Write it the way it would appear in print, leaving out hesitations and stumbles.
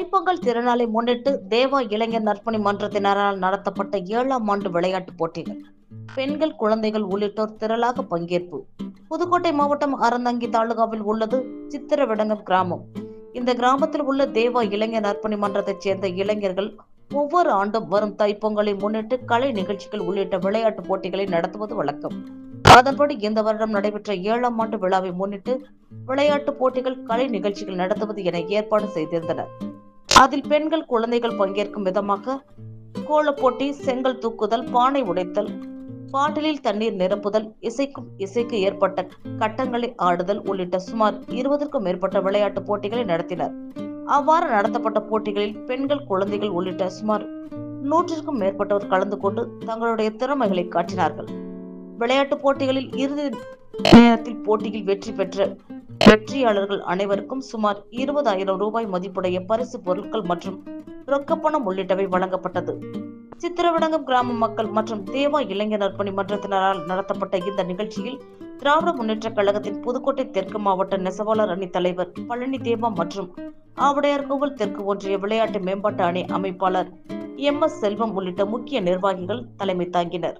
தைப்பொங்கல் திருநாளை முன்னிட்டு தேவா இளைஞர் நற்பணி மன்றத்தினரால் நடத்தப்பட்ட 7ஆம் ஆண்டு விளையாட்டுப் போட்டிகள். பெண்கள், குழந்தைகள் உள்ளிட்டோர் திரளாக பங்கேற்பு. புதுக்கோட்டை மாவட்டம் அறந்தாங்கி தாலுகாவில் உள்ளது சித்திரவிடங்கம் கிராமம். இந்த கிராமத்தில் உள்ள தேவா இளைஞர் நற்பணி மன்றத்தைச் சேர்ந்த இளைஞர்கள் ஒவ்வொரு ஆண்டும் வரும் தைப்பொங்கலை முன்னிட்டு கலை நிகழ்ச்சிகள் உள்ளிட்ட விளையாட்டுப் போட்டிகளை நடத்துவது வழக்கம். அதன்படி இந்த வருடம் நடைபெற்ற 7ஆம் ஆண்டு விழாவை முன்னிட்டு விளையாட்டுப் போட்டிகள், கலை நிகழ்ச்சிகள் நடத்துவது என ஏற்பாடு செய்திருந்தனர். அதில் பெண்கள், குழந்தைகள் பங்கேற்கும் விதமாக கோலப் போட்டி, செங்கல் தூக்குதல், பானை உடைத்தல், பாட்டிலில் தண்ணீர் நிரப்புதல், இசைக்கும் இசைக்கு ஏற்பட்ட கட்டங்களை ஆடுதல் உள்ளிட்ட சுமார் 20க்கும் மேற்பட்ட விளையாட்டுப் போட்டிகளை நடத்தினர். அவ்வாறு நடத்தப்பட்ட போட்டிகளில் பெண்கள், குழந்தைகள் உள்ளிட்ட சுமார் 100க்கும் மேற்பட்டோர் கலந்து கொண்டு தங்களுடைய திறமைகளை காட்டினார்கள். விளையாட்டுப் போட்டிகளில் இறுதி நேரத்தில் போட்டியில் வெற்றி பெற்ற வெற்றியாளர்கள் அனைவருக்கும் சுமார் 20,000 ரூபாய் மதிப்புடைய பரிசு பொருட்கள் மற்றும் ரொக்கப்பணம் உள்ளிட்டவை வழங்கப்பட்டது. சித்திரவிடங்கம் கிராம மக்கள் மற்றும் தேவா இளைஞர் நற்பணி மன்றத்தினரால் நடத்தப்பட்ட இந்த நிகழ்ச்சியில் திராவிட முன்னேற்றக் கழகத்தின் புதுக்கோட்டை தெற்கு மாவட்ட நெசவாளர் அணி தலைவர் பழனி தேவா மற்றும் ஆவுடையார்கோவில் தெற்கு ஒன்றிய விளையாட்டு மேம்பாட்டு அணி அமைப்பாளர் MS செல்வம் உள்ளிட்ட முக்கிய நிர்வாகிகள் தலைமை தாங்கினர்.